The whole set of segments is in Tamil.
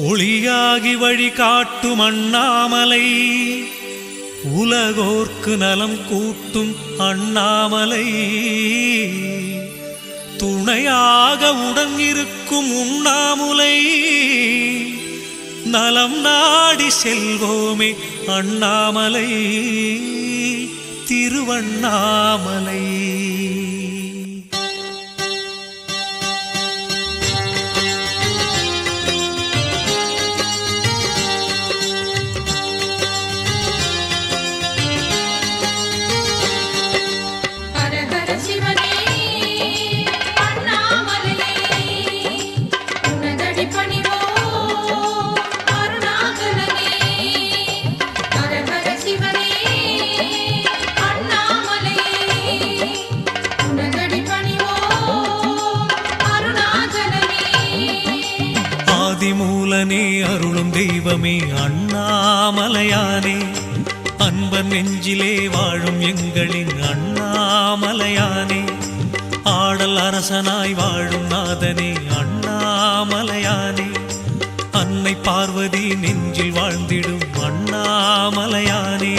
ஒளியாகி வழி காட்டும் அண்ணாமலை, உலகோர்க்கு நலம் கூட்டும் அண்ணாமலை, துணையாக உடன் இருக்கும் உண்ணாமுலை, நலம் நாடி செல்வோமே அண்ணாமலை, திருவண்ணாமலை. ஆதிமூலனே அருளும் தெய்வமே அண்ணாமலையானே, அன்பர் நெஞ்சிலே வாழும் எங்களின் அண்ணாமலையானே, ஆடல் அரசனாய் வாழும் நாதனே அண்ணாமலையானே, அன்னை பார்வதி நெஞ்சில் வாழ்ந்திடும் அண்ணாமலையானே.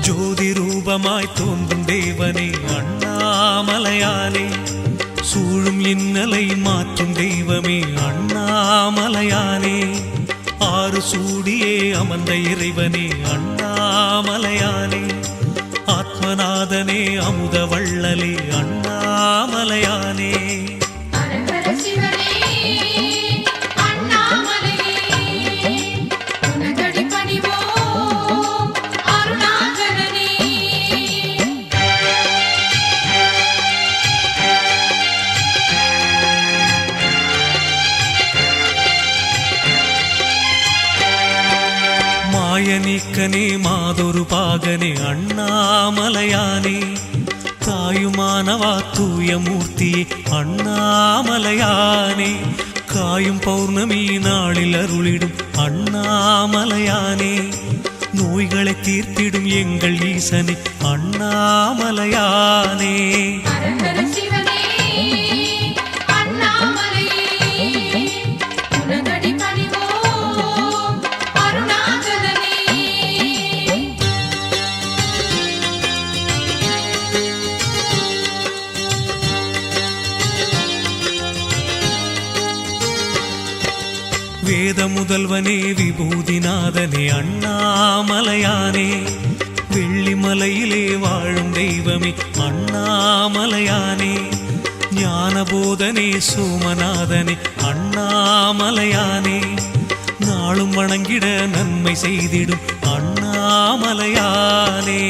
ஜோதி ரூபமாய் தோன்றும் தேவனே அண்ணாமலையானே, சூழும் இன்னலை மாற்றும் தெய்வமே அண்ணாமலையானே, ஆறு சூடியே அமர்ந்த இறைவனே அண்ணாமலையானே, ஆத்மநாதனே அமுத வள்ளலே அண்ணாமலையானே. மாயநீக்கனே மாதொரு பாகனே அண்ணாமலையானே, தாயுமானவா தூய மூர்த்தியே அண்ணாமலையானே, காயும் பௌர்ணமி நாளில் அருளிடும் அண்ணாமலையானே, நோய்களை தீர்த்திடும் எங்கள் ஈசனே அண்ணாமலையானே. வேத முதல்வனே விபூதிநாதனே அண்ணாமலையானே, வெள்ளிமலையிலே வாழும் தெய்வமே அண்ணாமலையானே, ஞானபோதனே சோமநாதனே அண்ணாமலையானே, நாளும் வணங்கிட நன்மை செய்திடும் அண்ணாமலையானே.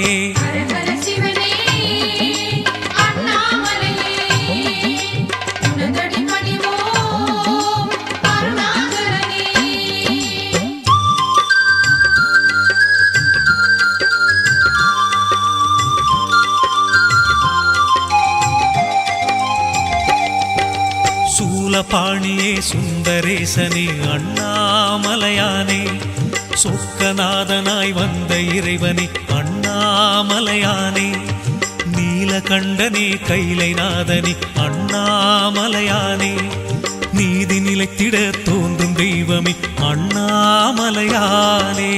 சூலபாணியே சுந்தரேசனே அண்ணாமலையானே, சொக்கநாதனாய் வந்த இறைவனே அண்ணாமலையானே, நீலகண்டனே கைலைநாதனே அண்ணாமலையானே, நீதி நிலைத்திட தோன்றும் தெய்வமே அண்ணாமலையானே.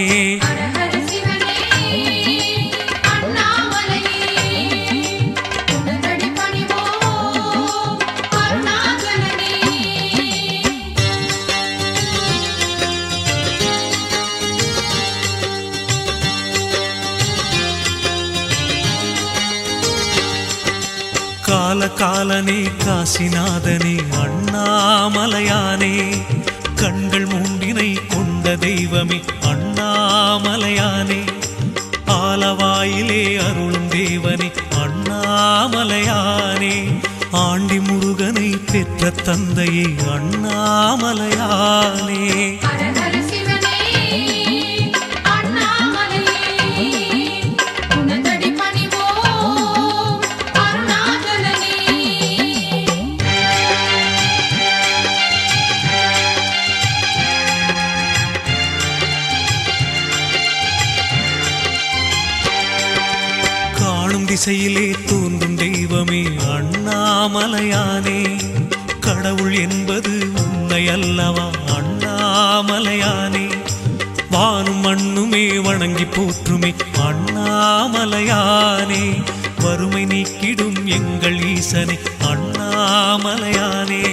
காலகாலனே காசிநாதனே அண்ணாமலையானே, கண்கள் மூண்டினை கொண்ட தெய்வமே அண்ணாமலையானே, ஆலவாயிலே அருளும் தேவனே அண்ணாமலையானே, ஆண்டி முருகனை பெற்ற தந்தையே அண்ணாமலையானே. அண்ணாமலையே திசையிலே தோன்றும் தெய்வமே அண்ணாமலையானே. கடவுள் என்பது உன்னை அல்லவா அண்ணாமலையானே. வானும் மண்ணுமே வணங்கி போற்றுமே அண்ணாமலையானே. வறுமை நீக்கிடும் எங்கள் ஈசனே அண்ணாமலையானே.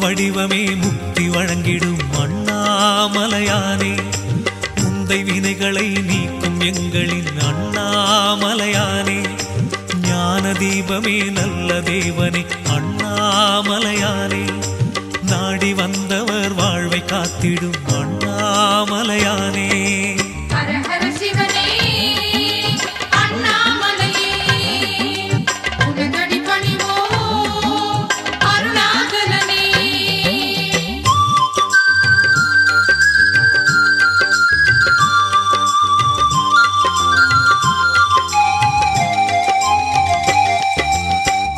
வடிவமே முக்தி வழங்கிடும் அண்ணாமலையானே. முந்தை வினைகளை நீக்கும் எங்களின் அண்ணாமலையானே. ஞான தீபமே நல்ல தேவனே அண்ணாமலையானே. நாடி வந்தவர் வாழ்வை காத்திடும் அண்ணாமலையானே.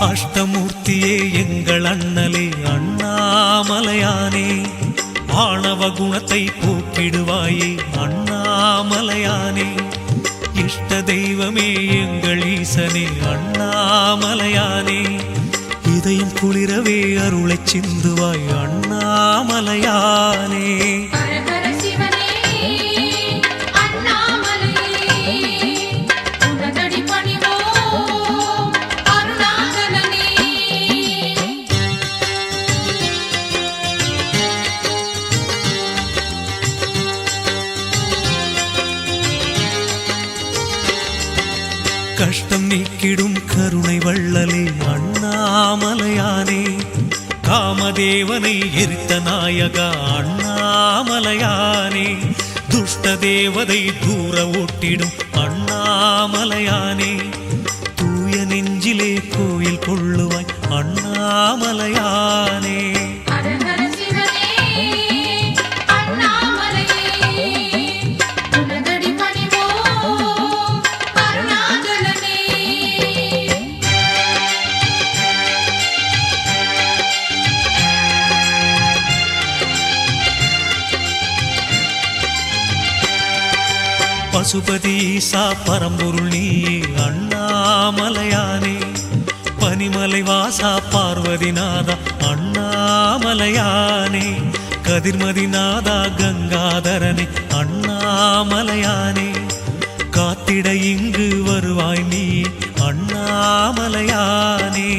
அஷ்டமூர்த்தியே எங்கள் அண்ணலே அண்ணாமலையானே. ஆணவ குணத்தை போக்கிடுவாயே அண்ணாமலையானே. இஷ்ட தெய்வமே எங்கள் ஈசனே அண்ணாமலையானே. இதயம் குளிரவே அருளைச் சிந்துவாய் அண்ணாமலையானே. கஷ்டம் நீக்கிடும் கருணை வள்ளலே அண்ணாமலையானே. காமதேவனை எரித்த நாயகா அண்ணாமலையானே. துஷ்ட தேவதை தூர ஓட்டிடும் அண்ணாமலையானே. தூய நெஞ்சிலே கோயில் கொள்ளுவாய் அண்ணாமலையானே. பசுபதி ஈசா பரம்பொருள் நீயே அண்ணாமலையானே. பனிமலை வாசா பார்வதிநாதா அண்ணாமலையானே. கதிர்மதிநாதா கங்காதரனே அண்ணாமலையானே. காத்திட இங்கு வருவாய் நீ அண்ணாமலையானே.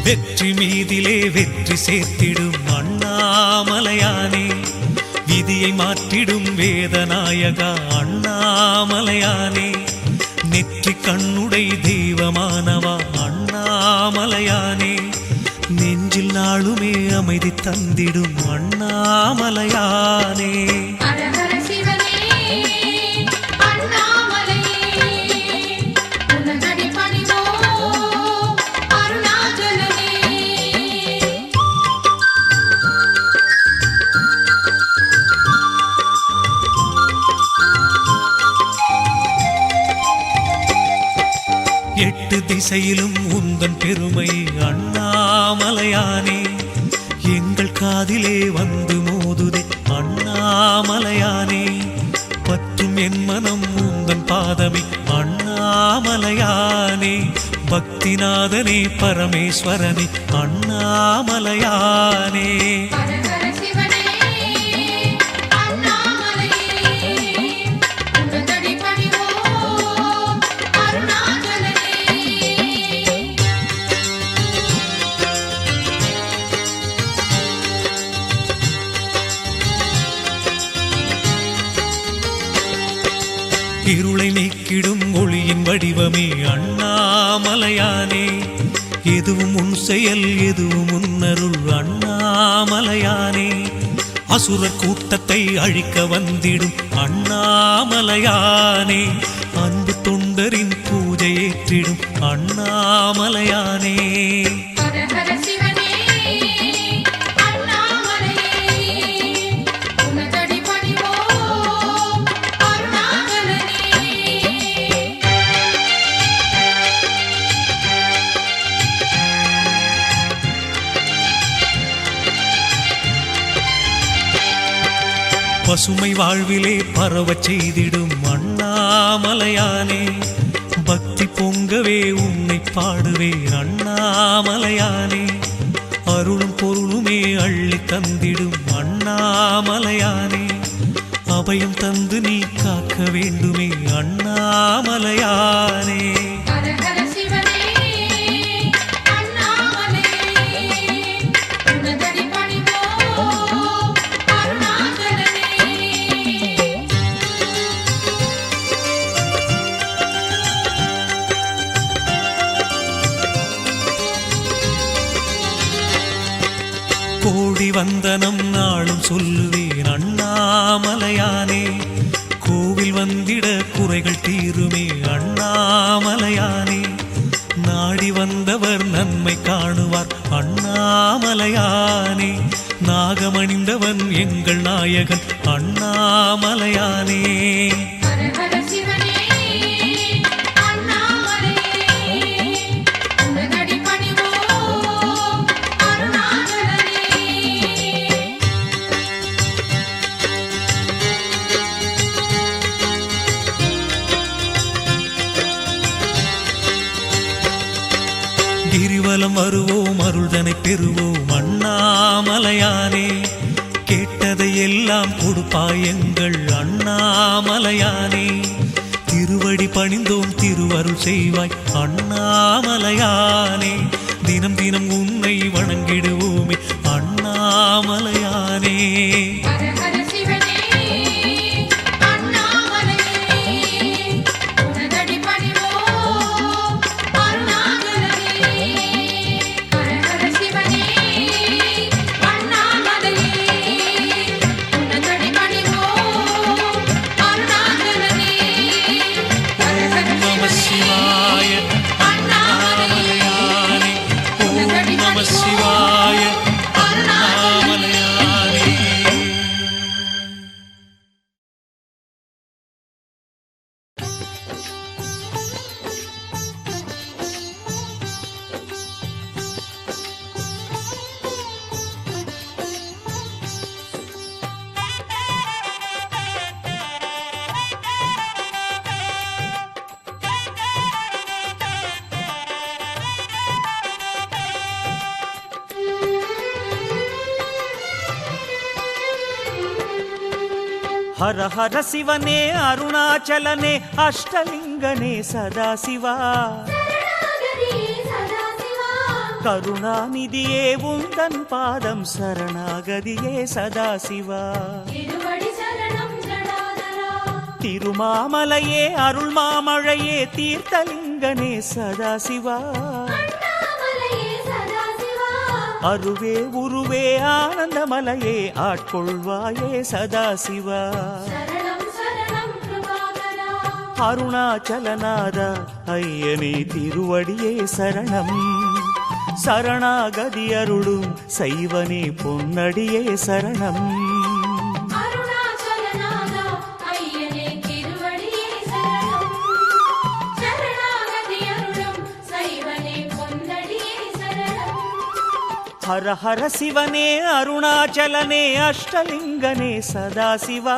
வெற்றி மீதிலே வெற்றி சேர்த்திடும் அண்ணாமலையானே. விதியை மாற்றிடும் வேதநாயகா அண்ணாமலையானே. நெற்றி கண்ணுடை தெய்வமானவா அண்ணாமலையானே. நெஞ்சில் நாளுமே அமைதி தந்திடும் அண்ணாமலையானே. எட்டு திசையிலும் உந்தன் பெருமை அண்ணாமலையானே. எங்கள் காதிலே வந்து மோதுதே அண்ணாமலையானே. பற்றும் என் மனம் உந்தன் பாதமே அண்ணாமலையானே. பக்திநாதனே பரமேஸ்வரனே அண்ணாமலையானே. இருளை நீக்கிடும் ஒளியின் வடிவமே அண்ணாமலையானே. எதுவும் உன் செயல் எதுவும் உன்னருள் அண்ணாமலையானே. அசுரர் கூட்டத்தை அழிக்க வந்திடும் அண்ணாமலையானே. அன்பு தொண்டரின் பூஜை ஏற்றிடும் அண்ணாமலையானே. பசுமை வாழ்விலே பரவச் செய்திடும் அண்ணாமலையானே. பக்தி பொங்கவே உன்னை பாடுவே அண்ணாமலையானே. அருளும் பொருளுமே அள்ளி தந்திடும் அண்ணாமலையானே. அபயம் தந்து நீ காக்க வேண்டுமே அண்ணாமலையானே. கோடி வந்தனம் நாளும் சொல்லுவேன் அண்ணாமலையானே. கோவில் வந்திட குறைகள் தீருமே அண்ணாமலையானே. நாடி வந்தவர் நன்மை காணுவார் அண்ணாமலையானே. நாகமணிந்தவன் எங்கள் நாயகன் அண்ணாமலையானே. கிரிவலம் வருவோம் அருள்தனை பெறுவோம் அண்ணாமலையானே. கேட்டதை எல்லாம் கொடுப்பாய் எங்கள் அண்ணாமலையானே. திருவடி பணிந்தோம் திருவருள் செய்வாய் அண்ணாமலையானே. தினம் தினம் உன்னை வணங்கிடுவோமே அண்ணாமலையானே. हर हर शिवने अरुणाचलने अष्टलिंगने सदाशिवा करुणानिधिये उन्दन पादं शरणागतिये सदाशिवा तिरुमामलये अरुள்மாமழையே तीर्थलिंगने सदाशिवा அருவே உருவே ஆனந்தமலையே ஆட்கொள்வாயே சதாசிவா அருணாச்சலநாதா ஐயனே திருவடியே சரணம் சரணாகதி அருளும் சைவனே பொன்னடியே சரணம் हर हर शिवने अरुणाचलने अष्टलिंगने सदाशिवा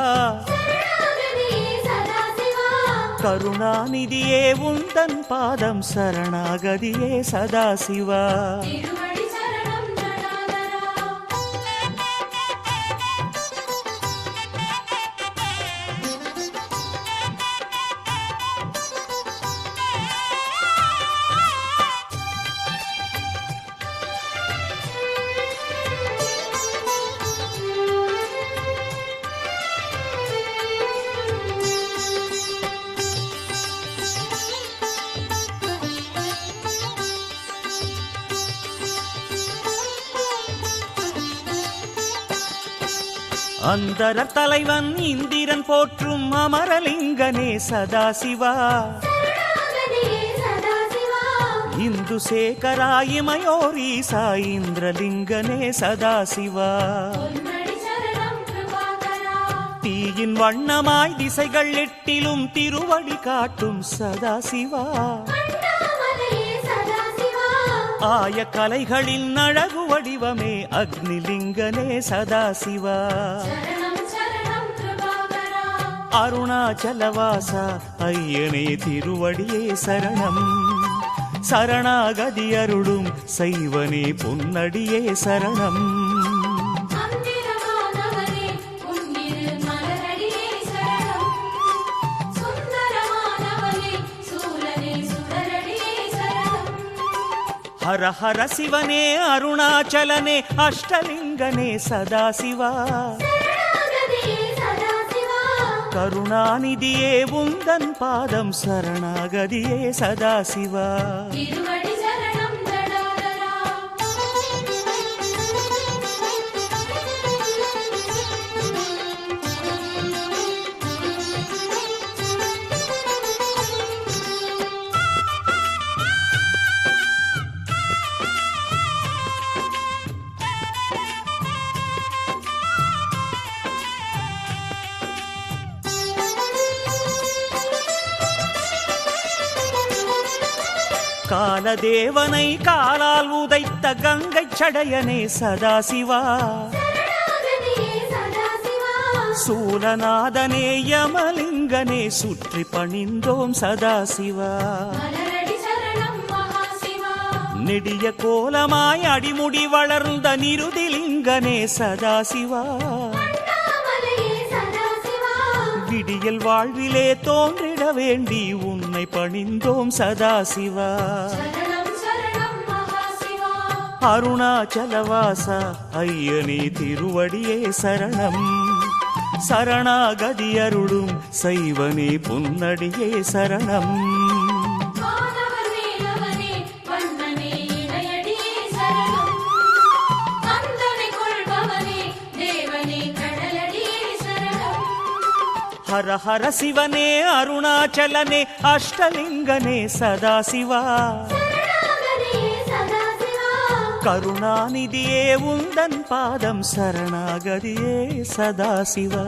करुणानिधिये उन्दन पादं शरणागतिये सदाशिवा அந்தரர் தலைவன் இந்திரன் போற்றும் அமரலிங்கனே சதாசிவா. இந்து சேகராயிமயோரீசா இந்திரலிங்கனே சதாசிவா. தீயின் வண்ணமாய் திசைகள் எட்டிலும் திருவடி காட்டும் சதாசிவா. ஆய கலைகளின் அழகு வடிவமே அக்னிலிங்கனே சதாசிவா. அருணாச்சலவாசா ஐயனே திருவடியே சரணம். சரணாகதி அருளும் சைவனே பொன்னடியே சரணம். ஹர ஹர சிவனே அருணாச்சலனே அஷ்டலிங்கனே சதாசிவா. கருணாநிதியே உந்தன் பாதம் சரணாகதியே சதாசிவா. காலதேவனை காலால் உதைத்த கங்கை சடையனே சதாசிவா. சூலநாதனே யமலிங்கனே சுற்றி பணிந்தோம் சதாசிவா. நெடிய கோலமாய் அடிமுடி வளர்ந்த நிருதிலிங்கனே சதாசிவா. விடியல் வாழ்விலே தோன்றிட வேண்டி உன்னை பணிந்தோம் சதாசிவா. அருணாச்சலவாசா ஐயனே திருவடியே சரணம். சரணாகதி அருளும் சைவனே பொன்னடியே சரணம். ஹர ஹர சிவனே அருணாச்சலனே அஷ்டலிங்கனே சதாசிவா. கருணாநிதியே உந்தன் பாதம் சரணாகதியே சதாசிவா.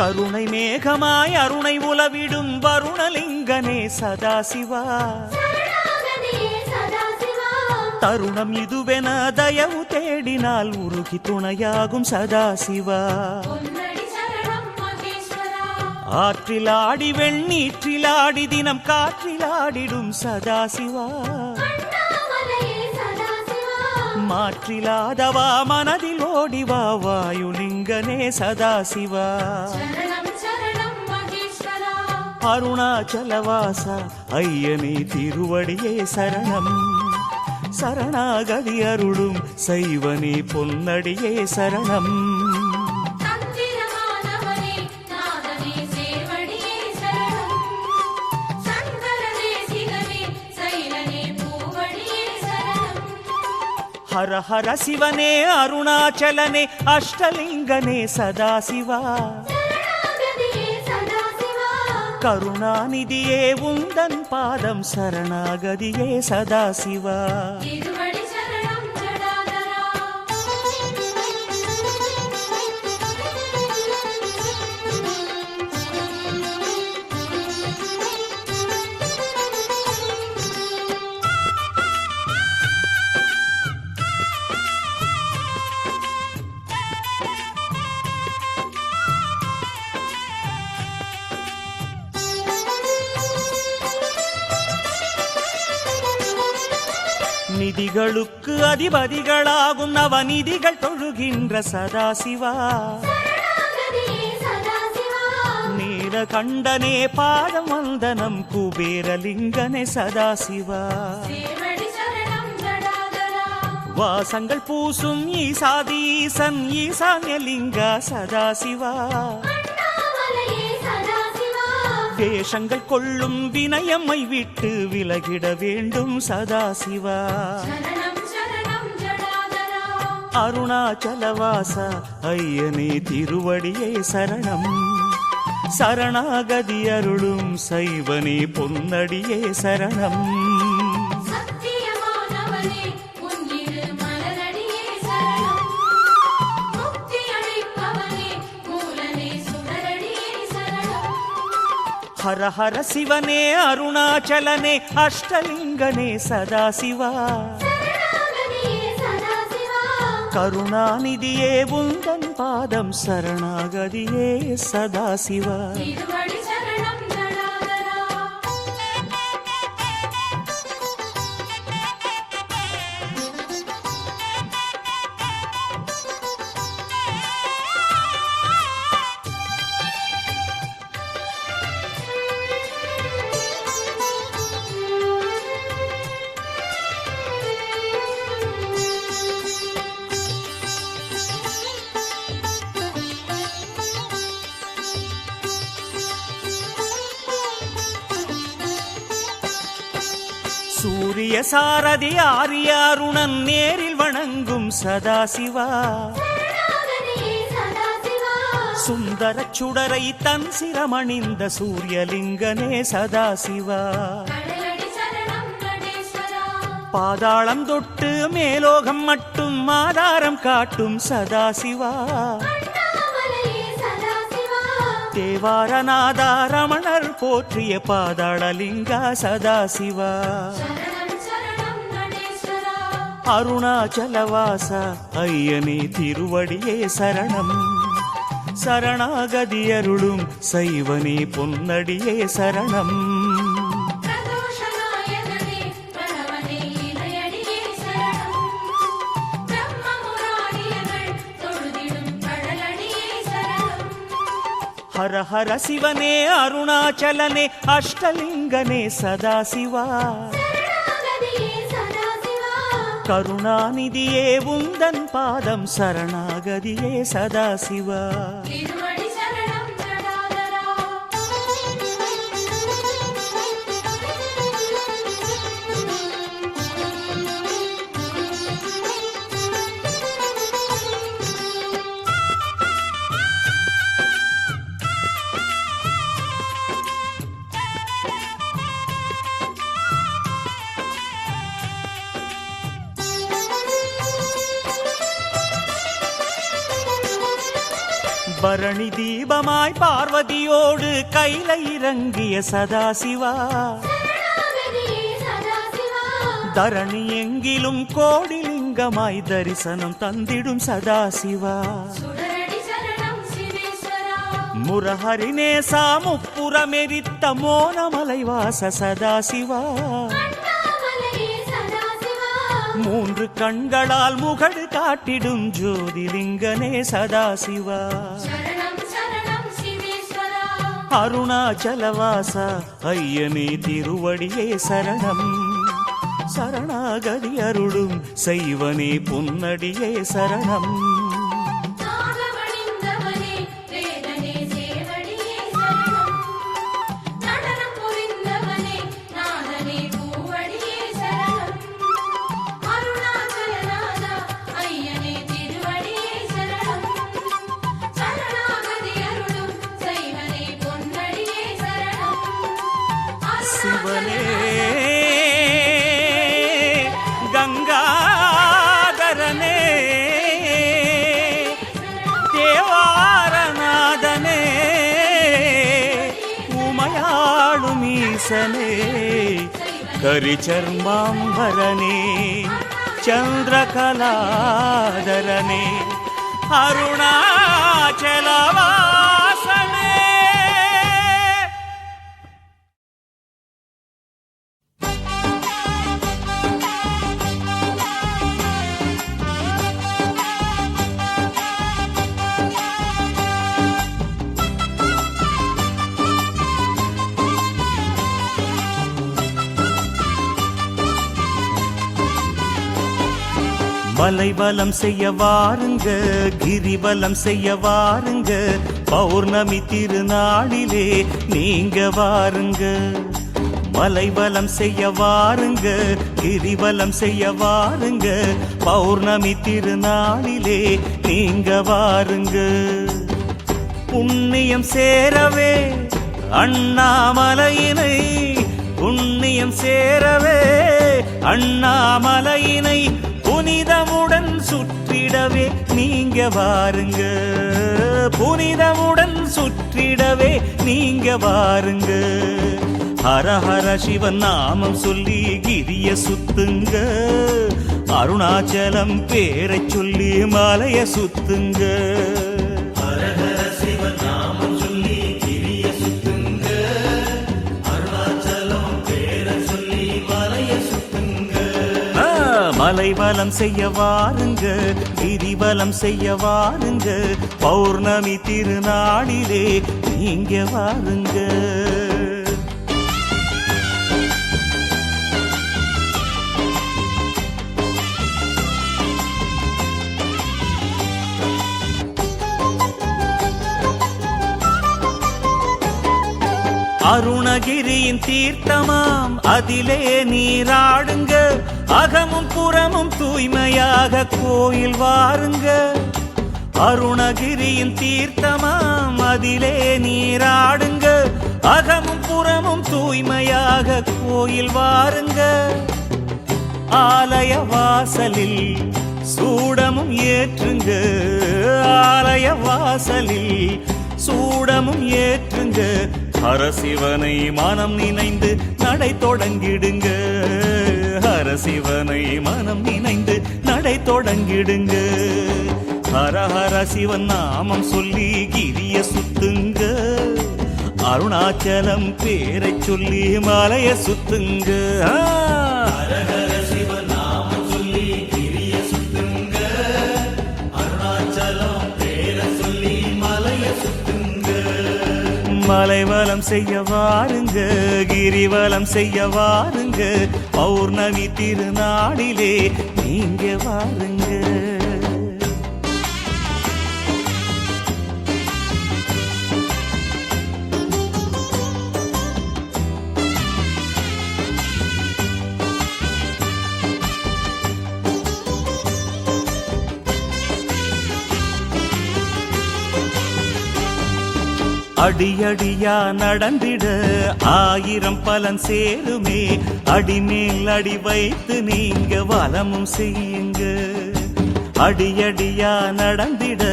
கருணை மேகமாய் அருணை உலவிடும் வருணலிங்கனே சதாசிவா. தருணம் இதுவென தயவு தேடினால் உருகி துணையாகும் சதாசிவா. ஆற்றிலாடி வெண்ணீற்றிலாடி தினம் காற்றிலாடிடும் சதாசிவா. மாற்றிலாதவா மனதில் ஓடிவா வாயுலிங்கனே சதாசிவா. அருணாச்சலவாசா ஐயனே திருவடியே சரணம். சரணாகதி அருளும் சைவனே பொன்னடியே சரணம். ஹர ஹர சிவனே அருணாச்சலனே அஷ்டலிங்கனே சதாசிவா. கருணாநிதியே உந்தன் பாதம் சரணாகதியே சதாசிவா. நிதிகளுக்கு அதிபதிகளாகும் நவநிதிகள் தொழுகின்ற சதாசிவா நீலகண்டனே பாதம் வந்தனம் குபேரலிங்கனே சதாசிவா வாசங்கள் பூசும் ஈசாதீசன் ஈசான்யலிங்க சதாசிவா வேஷங்கள் கொள்ளும் வினயம்மை விட்டு விலகிட வேண்டும் சதாசிவா அருணாச்சலவாச ஐயனே திருவடியே சரணம் சரணாகதி அருளும் சைவனே பொன்னடியே சரணம் ஹர ஹர சிவனே அருணாச்சலனே அஷ்டலிங்கனே சதாசிவா கருணாநிதியே உந்தன் பாதம் சரணாகதியே சதாசிவா சூரிய சாரதி ஆரிய அருணன் நேரில் வணங்கும் சதாசிவா சுந்தர சுடரை தன் சிரமணிந்த சூரியலிங்கனே சதாசிவா பாதாளம் தொட்டு மேலோகம் மட்டும் ஆதாரம் காட்டும் சதாசிவா தேவாரநாதா ரமணர் போற்றிய பாதாளலிங்கா சதாசிவா அருணாச்சலவாச ஐயனே திருவடியே சரணம் சரணாகதி அருளும் சைவனே பொன்னடியே சரணம் ஹர ஹர சிவனே அருணாச்சலனே அஷ்டலிங்கனே சதாசிவா கருணாநிதியே உந்தன் பாதம் சரணாகதியே சதாசிவா பரணி தீபமாய் பார்வதியோடு கைல இறங்கிய சதாசிவா தரணி எங்கிலும் கோடிலிங்கமாய் தரிசனம் தந்திடும் சதாசிவா முரஹரிநேசா முப்புறமெரித்த மோனமலைவாச சதாசிவா மூன்று கண்களால் முகடு காட்டிடும் ஜோதிலிங்கனே சதாசிவா அருணாச்சலவாச ஐயனே திருவடியே சரணம் சரணாகதி அருளும் சைவனே பொன்னடியே சரணம் சிவனே கங்காதரனே தேவாரநாதனே உமையாளும் ஈசனே கரிச்சர்மாம்பரனே சந்திரகலாதரனே அருணாச்சலவாசனே மலைவலம் செய்ய வாருங்க, கிரிவலம் செய்ய வாருங்க, பௌர்ணமி திருநாளிலே நீங்க வாருங்க. மலைவலம் செய்ய வாருங்க, கிரிவலம் செய்ய வாருங்க, பௌர்ணமி திருநாளிலே நீங்க வாருங்க. புண்ணியம் சேரவே அண்ணாமலையினை, புண்ணியம் சேரவே அண்ணாமலையினை புனிதமுடன் சுற்றிடவே நீங்க வாருங்க, புனிதமுடன் சுற்றிடவே நீங்க வாருங்க. ஹர ஹர சிவன் நாமம் சொல்லி கிரிய சுத்துங்க, அருணாச்சலம் பேரை சொல்லி மலைய சுத்துங்க. ஹர ஹர சிவன் நாமம் சொல்லி கிரிய சுத்துங்க, அருணாச்சலம் பேரை சொல்லி மலைய சுத்துங்க. மலைவலம் செய்ய வாருங்க, கிரிவலம் செய்ய வாருங்க, பௌர்ணமி திருநாளிலே நீங்க வாருங்க. அருணகிரியின் தீர்த்தமாம் அதிலே நீராடுங்க, அகமும் புறமும் தூய்மையாக கோயில் வாருங்க. அருணகிரியின் தீர்த்தமாம் அதிலே நீராடுங்க, அகமும் புறமும் தூய்மையாக கோயில் வாருங்க. ஆலய வாசலில் சூடமும் ஏற்றுங்க, ஆலய வாசலில் சூடமும் ஏற்றுங்க. ஹரசிவனை மனம் நினைந்து நடை தொடங்கிடுங்க, ஹரசிவனை மனம் நினைந்து நடை தொடங்கிடுங்க. ஹர ஹர சிவன் நாமம் சொல்லி கிரிய சுத்துங்க, அருணாச்சலம் பேரை சொல்லி மலைய சுத்துங்க. ஹர ஹர சிவன் நாமம் சொல்லி கிரிய சுத்துங்க, அருணாச்சலம் பேரை சொல்லி மலைய சுத்துங்க. மலைவலம் செய்ய வாருங்க, கிரிவலம் செய்ய வாருங்க, பௌர்ணமி திருநாளிலே நீங்க வாருங்க. அடியடியா நடந்திட ஆயிரம் பலன் சேருமே, அடிமேல் அடி வைத்து நீங்க வலமும் செய்யுங்க. அடியடியா நடந்திட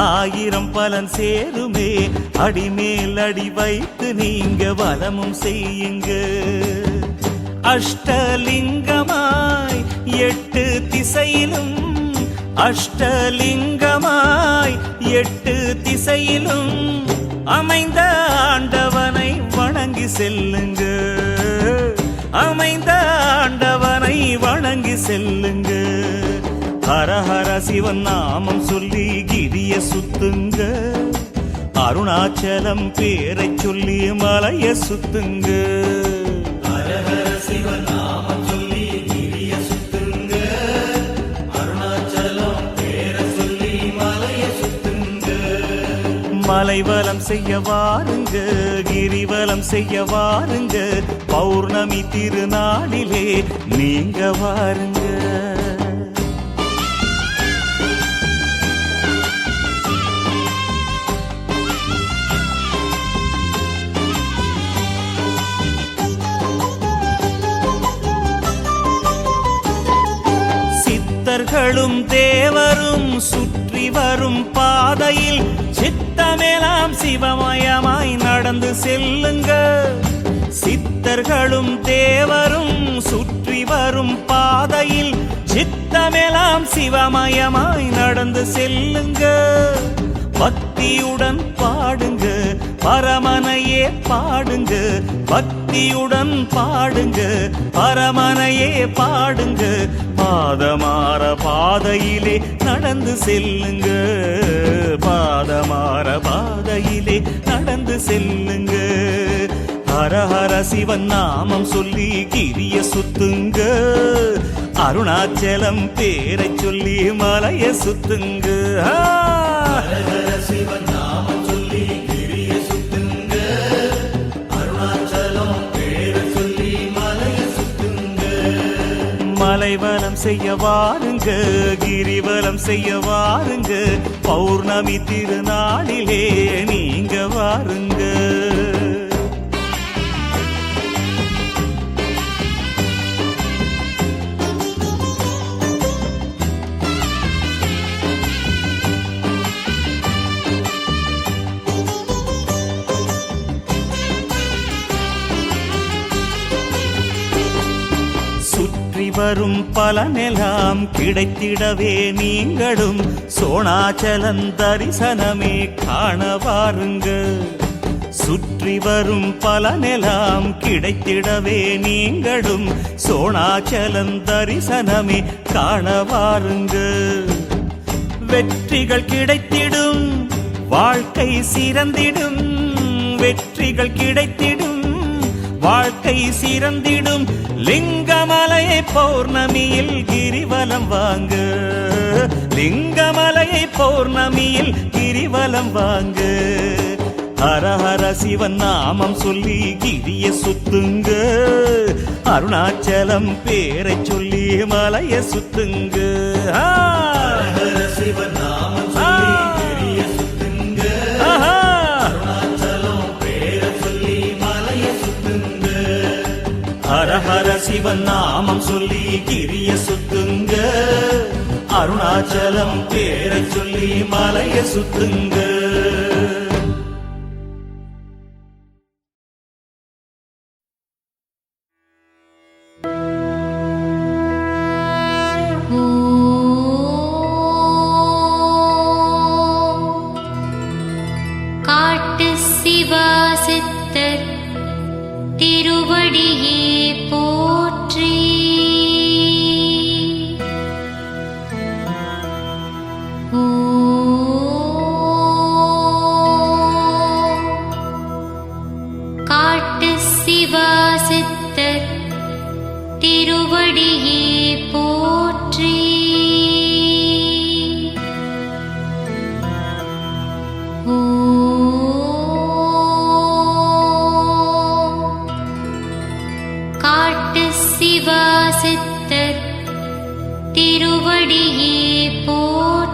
ஆயிரம் பலன் சேருமே, அடிமேல் அடி வைத்து நீங்க வலமும் செய்யுங்க. அஷ்டலிங்கமாய் 8 திசையிலும், அஷ்டலிங்கமாய் 8 திசையிலும் அமைந்த ஆண்டவனை வணங்கி செல்லுங்க, அமைந்த ஆண்டவனை வணங்கி செல்லுங்க. ஹர ஹர சிவன் நாமம் சொல்லி கிரிய சுத்துங்க, அருணாச்சலம் பேரை சொல்லி மலைய சுத்துங்க. ஹர ஹர சிவன் நாமம் சொல்லி கிரிய சுத்துங்க, அருணாச்சலம் பேரை சொல்லி மலைய சுத்துங்க. மலைவலம் செய்ய வாருங்க, கிரிவலம் செய்ய வாருங்க, பௌர்ணமி திருநாளிலே நீங்க வாருங்க. சித்தர்களும் தேவரும் சுற்றி வரும் பாதையில் சித்தமெல்லாம் சிவமயமாய் நடந்து செல்லுங்க. சித்தர்களும் தேவரும் சுற்றி வரும் பாதையில் சித்தமெல்லாம் சிவமயமாய் நடந்து செல்லுங்க. பக்தியுடன் பாடுங்க, பரமனையே பாடுங்க, பக்தியுடன் பாடுங்க, பரமனையே பாடுங்க. பாதமாற பாதையிலே நடந்து செல்லுங்க, பாதமாற பாதையிலே நடந்து செல்லுங்க. ஹர ஹர சிவன் நாமம் சொல்லி கிரிய சுத்துங்க, அருணாச்சலம் பேரை சொல்லி மலைய சுத்துங்க சிவன் நாமம் சொல்லி கிரிய சுத்துங்க அருணாச்சலம் பேரை சொல்லி மலைய சுத்துங்க மலைவலம் செய்ய வாருங்க கிரிவலம் செய்ய வாருங்க பௌர்ணமி திருநாளிலே நீங்க வாருங்க சுற்றி வரும் பலனெல்லாம் கிடைத்திடவே நீங்களும் சோணாச்சலம் தரிசனமே காண வாருங்க சுற்றி வரும் பலனெல்லாம் கிடைத்திடவே நீங்களும் சோணாச்சலம் தரிசனமே காண வாருங்க வெற்றிகள் கிடைத்திடும் வாழ்க்கை சிறந்திடும் வெற்றிகள் கிடைத்திடும் வாழ்க்கை சிறந்திடும் லிங்கமலையை பௌர்ணமியில் கிரிவலம் வாங்க லிங்கமலையை பௌர்ணமியில் கிரிவலம் வாங்க ஹர ஹர சிவன் நாமம் சொல்லி கிரிய சுத்துங்க அருணாச்சலம் பேரை சொல்லி மலைய சுத்துங்க சிவன் நாமம் சொல்லி கிரிய சுத்துங்க அருணாச்சலம் பேரை சொல்லி மலைய சுத்துங்க ஹர ஹர சிவன் நாமம் சொல்லி கிரிய சுத்துங்க அருணாச்சலம் பேரை சொல்லி மலைய சுத்துங்க சித்தர் திருவடியே போற்றி காட்டு சிவா சித்தர் திருவடியே போற்றி சிவா சித்தர் திருவடியே போற்றி